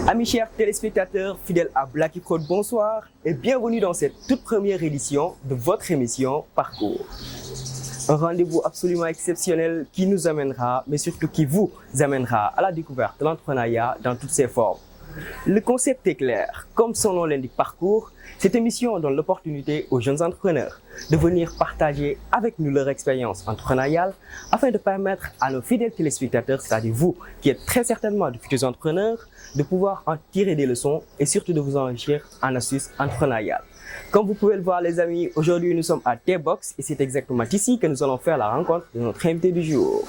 Amis chers téléspectateurs, fidèles à Blacky Prod, bonsoir et bienvenue dans cette toute première édition de votre émission Parcours. Un rendez-vous absolument exceptionnel qui nous amènera, mais surtout qui vous amènera à la découverte de l'entrepreneuriat dans toutes ses formes. Le concept est clair, comme son nom l'indique Parcours, cette émission donne l'opportunité aux jeunes entrepreneurs de venir partager avec nous leur expérience entrepreneuriale afin de permettre à nos fidèles téléspectateurs, c'est-à-dire vous qui êtes très certainement de futurs entrepreneurs, de pouvoir en tirer des leçons et surtout de vous enrichir en astuces entrepreneuriales. Comme vous pouvez le voir les amis, aujourd'hui nous sommes à T-Box et c'est exactement ici que nous allons faire la rencontre de notre invité du jour.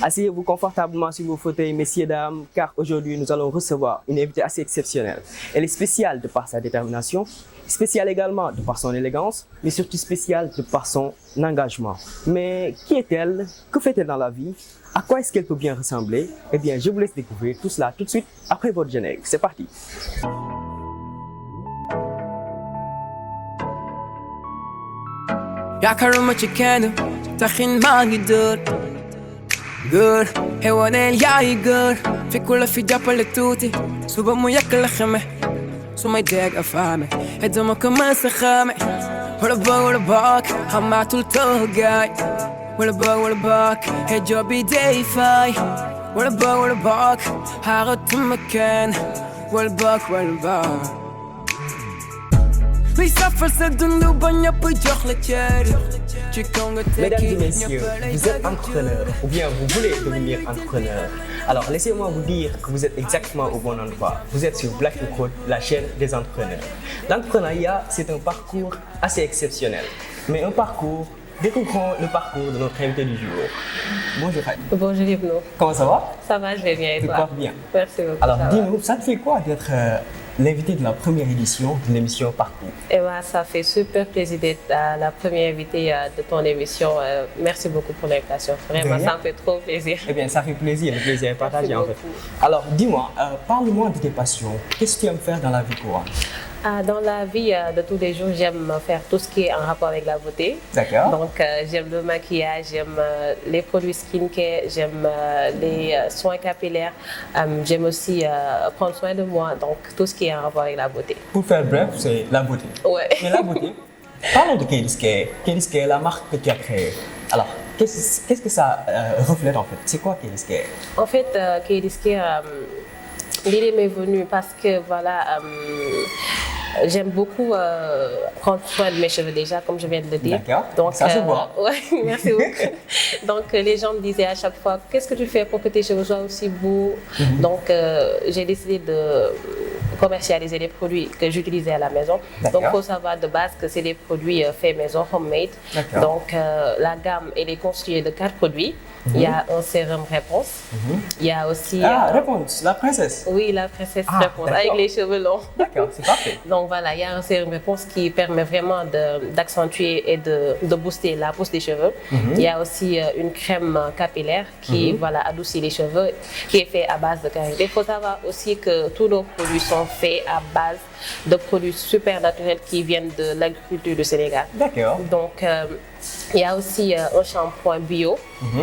Asseyez-vous confortablement sur vos fauteuils, messieurs, dames, car aujourd'hui nous allons recevoir une invitée assez exceptionnelle. Elle est spéciale de par sa détermination, spéciale également de par son élégance, mais surtout spéciale de par son engagement. Mais qui est-elle? Que fait-elle dans la vie? À quoi est-ce qu'elle peut bien ressembler? Eh bien, je vous laisse découvrir tout cela tout de suite après votre générique. C'est parti! Good, hewan jij good. Fikula fi japale tuti. Suba mu yakala khame. Suma jag afame. Hedama kama sakhame. Wala bak, hamatul togai. Wala bak, hejobi day fi. Wala bak, harat makan. Wala bak. We suffer sedundu banya pu jox la cieur. Mesdames et messieurs, vous êtes entrepreneur ou bien vous voulez devenir entrepreneur. Alors laissez-moi vous dire que vous êtes exactement au bon endroit. Vous êtes sur Blacky Prod, la chaîne des entrepreneurs. L'entrepreneuriat, c'est un parcours assez exceptionnel. Mais un parcours, découvrons le parcours de notre invité du jour. Bonjour Heidi. Bonjour Yvno. Comment ça va? Ça va, je vais bien et toi? Tu portes bien. Merci beaucoup. Alors dis-nous, ça te fait quoi d'être l'invité de la première édition de l'émission Parcours? Eh ben, ça fait super plaisir d'être la première invitée de ton émission. Merci beaucoup pour l'invitation. Vraiment, ça me fait trop plaisir. Eh bien, ça fait plaisir, le plaisir est partagé en fait. Beaucoup. Alors, dis-moi, parle-moi de tes passions. Qu'est-ce que tu aimes faire dans la vie courante? Dans la vie de tous les jours, j'aime faire tout ce qui est en rapport avec la beauté. D'accord. Donc, j'aime le maquillage, j'aime les produits skincare, j'aime les soins capillaires. J'aime aussi prendre soin de moi, donc tout ce qui est en rapport avec la beauté. Pour faire bref, c'est la beauté. Ouais. Mais la beauté, parlons de Kdiscare. Kdiscare, la marque que tu as créée. Alors, qu'est-ce que ça reflète en fait? C'est quoi Kdiscare? En fait, Kdiscare, l'idée m'est venue parce que voilà, j'aime beaucoup prendre soin de mes cheveux déjà, comme je viens de le dire. D'accord. Donc, ça se voit. Ouais, merci beaucoup. Donc, les gens me disaient à chaque fois, qu'est-ce que tu fais pour que tes cheveux soient aussi beaux? Donc, j'ai décidé de commercialiser les produits que j'utilisais à la maison. Donc, il faut savoir de base que c'est des produits faits maison, homemade. Donc, la gamme, elle est constituée de 4 produits. Il y a un sérum Réponse. Il y a aussi... Réponse, la princesse. Oui, la princesse Réponse, avec les cheveux longs. D'accord, c'est parfait. Donc voilà, il y a un sérum Réponse qui permet vraiment d'accentuer et de booster la pousse des cheveux. Il y a aussi une crème capillaire qui voilà, adoucit les cheveux, qui est fait à base de karité. Il faut savoir aussi que tous nos produits sont faits à base de produits super naturels qui viennent de l'agriculture du Sénégal. D'accord. Donc, il y a aussi un shampoing bio,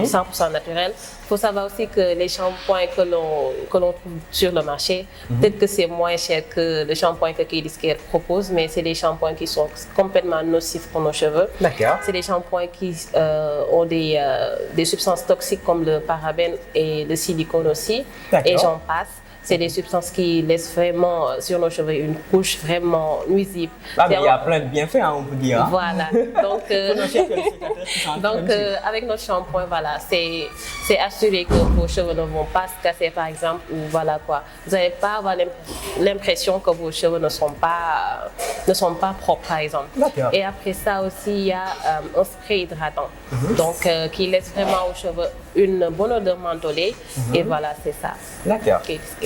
100% naturel. Il faut savoir aussi que les shampoings que l'on trouve sur le marché, peut-être que c'est moins cher que le shampoing que Kdiscare propose, mais c'est des shampoings qui sont complètement nocifs pour nos cheveux. D'accord. C'est des shampoings qui ont des substances toxiques comme le parabène et le silicone aussi, et j'en passe. C'est des substances qui laissent vraiment sur nos cheveux une couche vraiment nuisible. Ah, mais il y a plein de bienfaits, hein, on peut dire. Hein. Voilà. Donc, avec notre shampoing, voilà, c'est assuré que vos cheveux ne vont pas se casser, par exemple, ou voilà quoi. Vous n'allez pas avoir l'impression que vos cheveux ne sont pas propres, par exemple. Et après ça aussi, il y a un spray hydratant, donc qui laisse vraiment aux cheveux une bonne odeur mentholée. Et voilà, c'est ça. D'accord.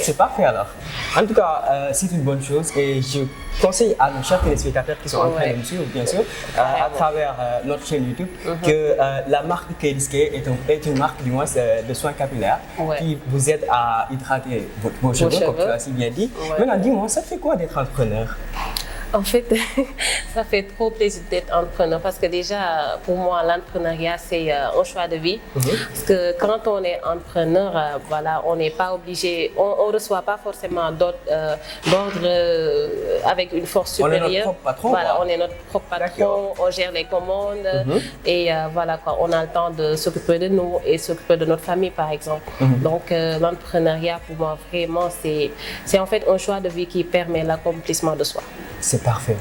C'est parfait alors. En tout cas, c'est une bonne chose et je conseille à nos chers téléspectateurs qui sont en train de nous suivre, bien sûr, à travers notre chaîne YouTube, que la marque Kdiscare est une marque du moins de soins capillaires qui vous aide à hydrater vos cheveux, comme tu l'as si bien dit. Maintenant, dis-moi, ça fait quoi d'être entrepreneur? En fait, ça fait trop plaisir d'être entrepreneur parce que déjà, pour moi, l'entrepreneuriat, c'est un choix de vie. Parce que quand on est entrepreneur, voilà, on n'est pas obligé, on ne reçoit pas forcément d'ordre avec une force supérieure. On est notre propre patron. Voilà, on est notre propre patron, on gère les commandes et voilà quoi, on a le temps de s'occuper de nous et s'occuper de notre famille par exemple. Donc l'entrepreneuriat pour moi vraiment c'est en fait un choix de vie qui permet l'accomplissement de soi. C'est parfait.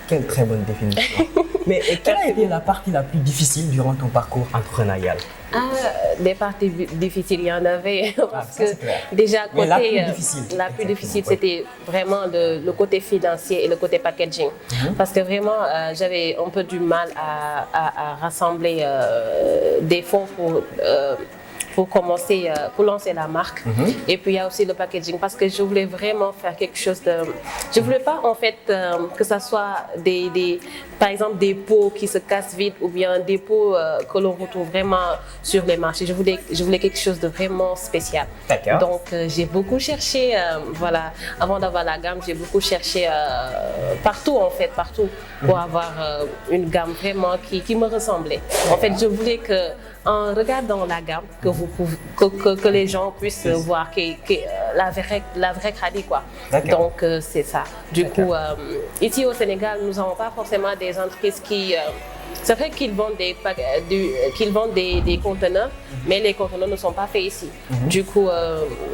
Quelle très bonne définition. Mais quelle a été la partie la plus difficile durant ton parcours entrepreneurial? Des parties difficiles, il y en avait. Parce ça, que déjà, mais côté, la plus difficile, c'était vraiment le côté financier et le côté packaging. Parce que vraiment, j'avais un peu du mal à rassembler des fonds pour commencer, pour lancer la marque. Et puis il y a aussi le packaging parce que je voulais vraiment faire quelque chose de... Je voulais pas en fait que ça soit par exemple des pots qui se cassent vite ou bien des pots que l'on retrouve vraiment sur les marchés. Je voulais quelque chose de vraiment spécial. Donc j'ai beaucoup cherché, voilà, avant d'avoir la gamme, j'ai beaucoup cherché partout en fait, partout pour avoir une gamme vraiment qui me ressemblait. En fait, je voulais que en regardant la gamme, que les gens puissent voir la vraie Khady quoi. Donc c'est ça. Du coup, ici au Sénégal, nous n'avons pas forcément des entreprises qui... c'est vrai qu'ils vendent des conteneurs, mais les conteneurs ne sont pas faits ici. Du coup,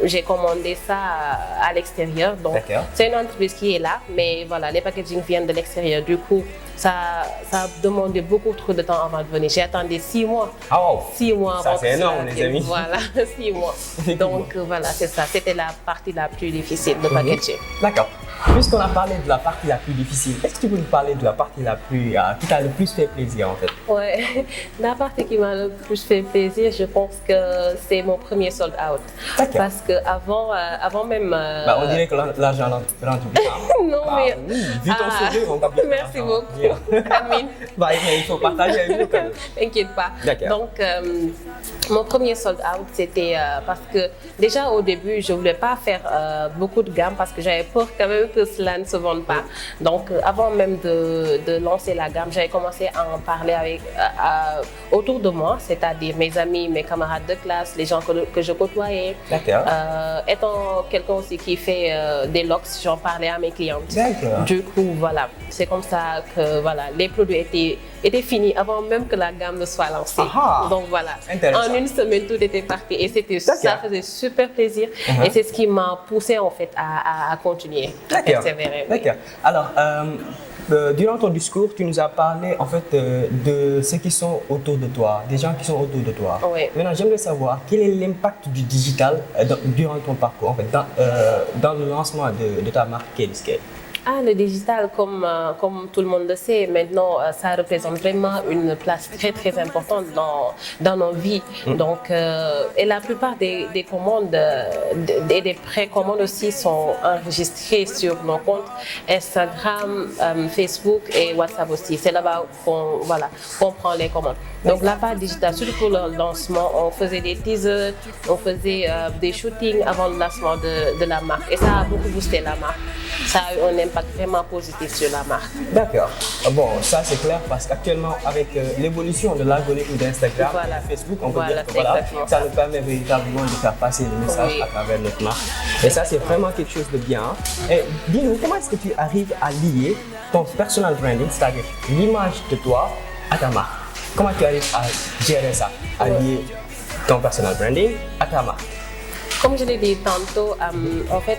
j'ai commandé ça à l'extérieur. Donc, c'est une entreprise qui est là, mais voilà, les packaging viennent de l'extérieur. Du coup, ça a demandé beaucoup trop de temps avant de venir. J'ai attendu 6 mois. 6 mois. Ça, c'est énorme, les amis. Voilà, 6 mois. Donc, voilà, c'est ça. C'était la partie la plus difficile de packaging. D'accord. Puisqu'on a parlé de la partie la plus difficile, est-ce que tu peux nous parler de la partie qui t'a le plus fait plaisir en fait? Ouais, la partie qui m'a le plus fait plaisir, je pense que c'est mon premier sold out. Parce que avant même... on dirait que l'argent rentre bien. Non, mais... Vu ton CV, on t'a bien. Merci beaucoup. Amine. Mais il faut partager avec nous quand même. T'inquiète pas. Donc, mon premier sold out, c'était parce que déjà au début, je ne voulais pas faire beaucoup de gamme parce que j'avais peur quand même que cela ne se vende pas. Donc, avant même de lancer la gamme, j'avais commencé à en parler autour de moi, c'est-à-dire mes amis, mes camarades de classe, les gens que je côtoyais. Étant quelqu'un aussi qui fait des locks, j'en parlais à mes clientes. Du coup, voilà, c'est comme ça que voilà, les produits étaient finis avant même que la gamme ne soit lancée. Donc voilà, en une semaine, tout était parti et ça faisait super plaisir et c'est ce qui m'a poussé en fait à continuer, à persévérer. Alors, durant ton discours, tu nous as parlé en fait de ceux qui sont autour de toi, des gens qui sont autour de toi. Maintenant, j'aimerais savoir quel est l'impact du digital durant ton parcours, en fait, dans le lancement de ta marque Kelly. Le digital, comme tout le monde le sait, maintenant, ça représente vraiment une place très très importante dans nos vies. Donc, et la plupart des commandes et des précommandes aussi sont enregistrées sur nos comptes Instagram, Facebook et WhatsApp aussi. C'est là-bas qu'on prend les commandes. Donc, la part digitale, surtout pour le lancement, on faisait des teasers, on faisait des shootings avant le lancement de la marque. Et ça a beaucoup boosté la marque. Ça a eu un impact vraiment positif sur la marque. D'accord. Bon, ça c'est clair parce qu'actuellement, avec l'évolution de l'algorithme d'Instagram et Facebook, on peut dire que ça nous permet véritablement de faire passer le message à travers notre marque. Et ça, c'est vraiment quelque chose de bien. Et dis-nous, comment est-ce que tu arrives à lier ton personal branding, c'est-à-dire l'image de toi, à ta marque? Comment tu arrives à gérer ça, à lier ton personal branding à ta marque? Comme je l'ai dit tantôt, en fait,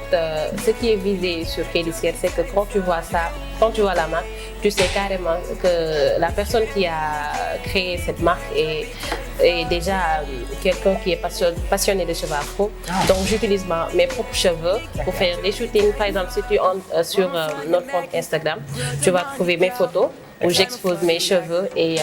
ce qui est visé sur Kelly, c'est que quand tu vois ça, quand tu vois la marque, tu sais carrément que la personne qui a créé cette marque est déjà quelqu'un qui est passionné de cheveux afro. Donc j'utilise mes propres cheveux pour faire des shootings. Par exemple, si tu entres sur notre compte Instagram, tu vas trouver mes photos. où j'expose mes cheveux et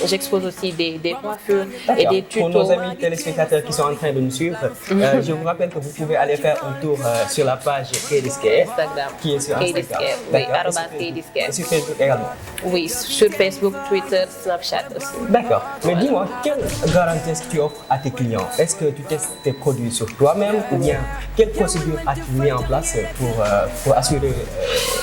j'expose aussi des coiffures et des tutos. Pour nos amis téléspectateurs qui sont en train de nous suivre, je vous rappelle que vous pouvez aller faire un tour sur la page Kdiscare, Instagram. qui est sur Instagram. Kdiscare, oui, @Kdiscare. Et sur Facebook également. Oui, sur Facebook, Twitter, Snapchat aussi. D'accord. Mais dis-moi, quelle garantie est-ce que tu offres à tes clients? Est-ce que tu testes tes produits sur toi-même ou bien quelle procédure as-tu mis en place pour assurer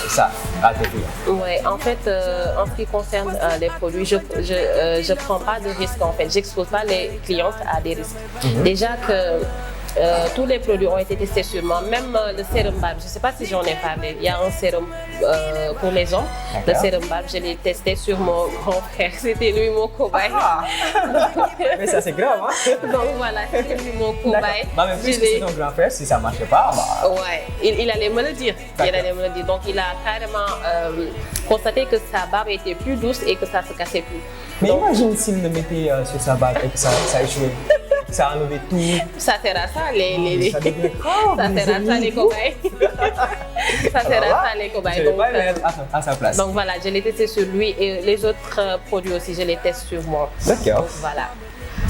ça à tes clients? Oui, en fait, en ce qui concerne les produits, je ne prends pas de risques en fait. J'expose pas les clientes à des risques. Déjà que tous les produits ont été testés sur moi, même le sérum Barbe. Je ne sais pas si j'en ai parlé. Il y a un sérum pour les hommes. Le sérum Barbe, je l'ai testé sur mon grand frère. C'était lui mon cobaye. Mais ça c'est grave, hein? Donc voilà, c'était lui mon cobaye. Bah, mais puisque c'est ton grand frère, si ça ne marchait pas, bah... Ouais, il allait me le dire. Donc il a carrément constaté que sa barbe était plus douce et que ça ne se cassait plus. Mais donc, imagine s'il le mettait sur sa barbe et que ça a échoué. Ça a enlevé tout. Ça sert à ça, Ça devient grave, ça sert à ça, les cobayes. Ça sert à ça, les cobayes. Je ne vais pas le mettre à sa place. Donc voilà, je l'ai testé sur lui et les autres produits aussi, je les teste sur moi. D'accord. Donc voilà.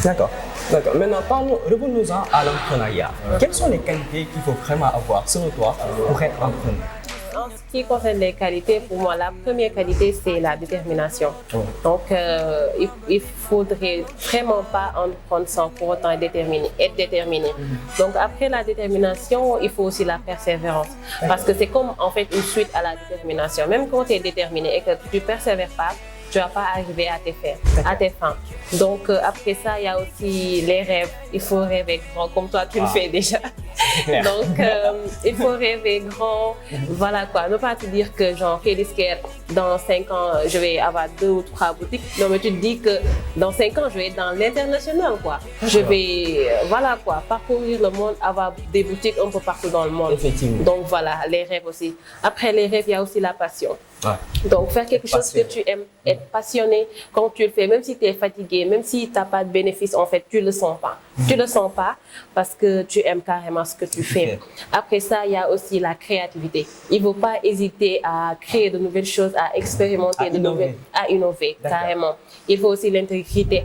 D'accord. Maintenant, revenons-en à l'entrepreneuriat. Quelles sont les qualités qu'il faut vraiment avoir, selon toi, pour être entrepreneur? En ce qui concerne les qualités, pour moi, la première qualité, c'est la détermination. Donc, il faudrait vraiment pas entreprendre sans pour autant être déterminé. Donc, après la détermination, il faut aussi la persévérance. Parce que c'est comme, en fait, une suite à la détermination. Même quand tu es déterminé et que tu ne persévères pas, tu ne vas pas arriver à tes fins. Donc, après ça, il y a aussi les rêves. Il faut rêver grand, comme toi, tu le fais déjà. Donc, il faut rêver grand. Voilà quoi. Ne pas te dire que, genre, Kdiscare, dans 5 ans, je vais avoir 2 ou 3 boutiques. Non, mais tu te dis que dans 5 ans, je vais être dans l'international, quoi. Je vais, voilà quoi, parcourir le monde, avoir des boutiques un peu partout dans le monde. Effectivement. Donc, voilà, les rêves aussi. Après les rêves, il y a aussi la passion. Ouais. Donc, faire quelque chose que tu aimes, être passionné quand tu le fais, même si tu es fatigué, même si tu n'as pas de bénéfice, en fait, tu ne le sens pas. Tu ne le sens pas parce que tu aimes carrément ce que tu fais. Après ça, il y a aussi la créativité. Il ne faut pas hésiter à créer de nouvelles choses, à expérimenter, à innover carrément. Il faut aussi l'intégrité.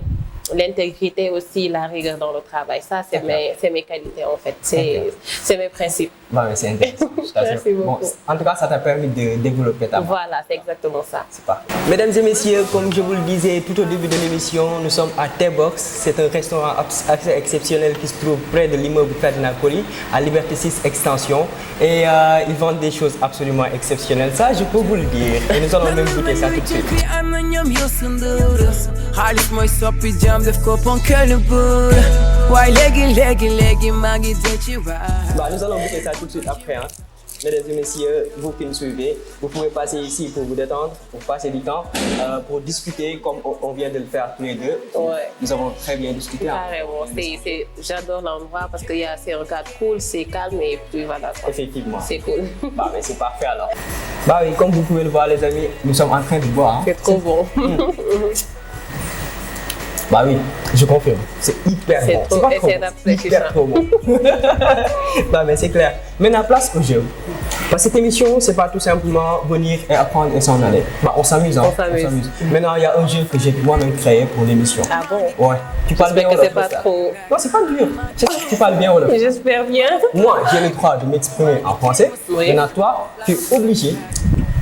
L'intégrité aussi, la rigueur dans le travail. Ça, c'est mes qualités en fait. C'est mes principes. Bah, c'est intéressant. Merci beaucoup. Bon, en tout cas, ça t'a permis de développer ta marque. Voilà, c'est exactement ça. C'est parfait. Mesdames et messieurs, comme je vous le disais tout au début de l'émission, nous sommes à T-Box. C'est un restaurant assez exceptionnel qui se trouve près de l'immeuble Ferdinand Coly, à Liberté 6 Extension. Et ils vendent des choses absolument exceptionnelles. Ça, je peux vous le dire. Et nous allons même goûter ça tout de suite. Bah, nous allons goûter ça tout de suite après. Hein. Mesdames et messieurs, vous qui nous suivez, vous pouvez passer ici pour vous détendre, pour passer du temps, pour discuter comme on vient de le faire tous les deux. Ouais. Nous avons très bien discuté. Carrément, j'adore l'endroit parce que c'est un cadre cool, c'est calme et puis voilà. Effectivement. C'est cool. Bah, mais c'est parfait alors. Bah oui, comme vous pouvez le voir les amis, nous sommes en train de boire. Hein. C'est trop bon. Bah oui, je confirme. C'est hyper bon. C'est pas trop bon. C'est hyper trop bon. Bah mais c'est clair. Maintenant, place au jeu. Parce que cette émission, c'est pas tout simplement venir et apprendre et s'en aller. Bah on s'amuse. Hein. On s'amuse. Maintenant, il y a un jeu que j'ai moi-même créé pour l'émission. Ah bon? Ouais. Tu parles bien J'espère que c'est pas trop... Non, c'est pas dur. Tu parles bien Wolof. J'espère bien. Moi, j'ai le droit de m'exprimer en français. Oui. Maintenant, toi, tu es obligé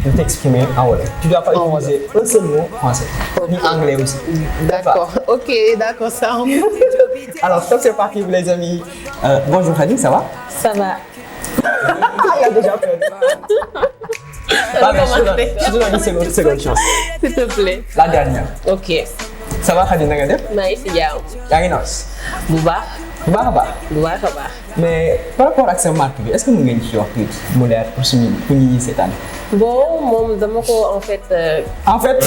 de t'exprimer en Wolof. Tu ne dois pas utiliser un seul mot français, ni anglais aussi. D'accord. Ok, d'accord, ça. Alors, top, c'est parti, les amis. Bonjour Khady, ça va? Ça va. Il a déjà perdu. Je te donne une seconde chance. S'il te plaît. La dernière. Ok. Ça va Khady, na nga def? maa ngi si jàmm. Yaa ngi noos? Bu baax. Bu baax a baax. Bu baax a baax. Mais par rapport ak sa marque bi, est-ce que mën ngeen ci wax tuuti mu leer pour suñu pour ñi ñuy seetaan? Bon, moom dama ko en fait. En fait.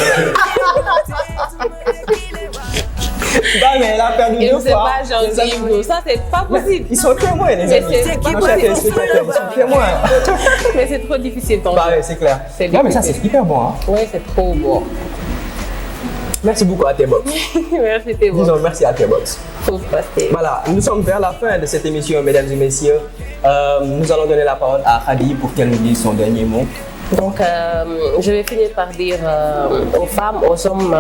Bah, mais elle a perdu deux fois. C'est pas gentil, ça c'est pas possible. Ils sont témoins, les amis. C'est Nos chers téléspectateurs, ils sont témoins. Mais c'est trop difficile ton Bah jeu. oui, c'est clair. Non, mais ça c'est hyper bon. Hein. Oui, c'est trop bon. Merci beaucoup à T-Box. Merci T-Box. Disons merci à T-Box. Faut passer. Voilà, nous sommes vers la fin de cette émission, mesdames et messieurs. Nous allons donner la parole à Khady pour qu'elle nous dise son dernier mot. Donc, je vais finir par dire aux femmes, aux hommes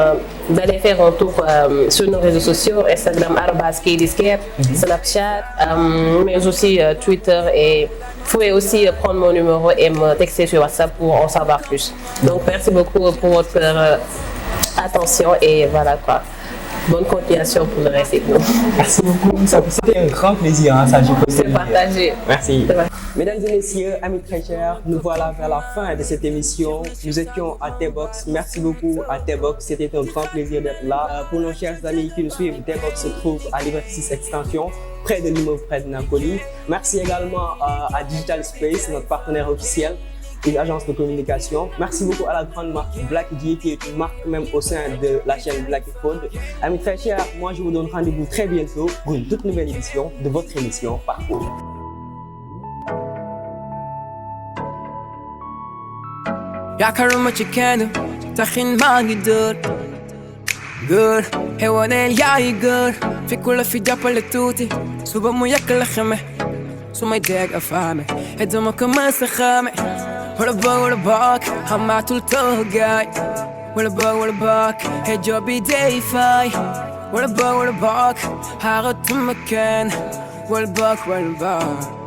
d'aller faire un tour sur nos réseaux sociaux, Instagram, @KDScape, Snapchat, mais aussi Twitter. Et vous pouvez aussi prendre mon numéro et me texter sur WhatsApp pour en savoir plus. Donc, merci beaucoup pour votre attention et voilà quoi. Bonne continuation pour le reste. Merci beaucoup. C'était un grand plaisir, hein, ça, je peux C'est partagé. Merci. Mesdames et messieurs, amis très chers, nous voilà vers la fin de cette émission. Nous étions à T-Box. Merci beaucoup à T-Box. C'était un grand plaisir d'être là. Pour nos chers amis qui nous suivent, T-Box se trouve à Liberté 6 Extension, près de l'immeuble près de Napoli. Merci également à Digital Space, notre partenaire officiel, une agence de communication. Merci beaucoup à la grande marque Black G, qui est une marque même au sein de la chaîne Black Food. Amis très chers, moi je vous donne rendez-vous très bientôt pour une toute nouvelle édition de votre émission Parcours. يعكروا كانوا تخين ما قدر قر هوانا الجاي قر في كل في جبل التوتي سوبر مو ياكل خمه سوما يديك أفهمه هدوما كمان سخامه ولا باك هم تلتو جاي ولا باك هجوبي داي فاي ولا باك هاغت مكان ولا باك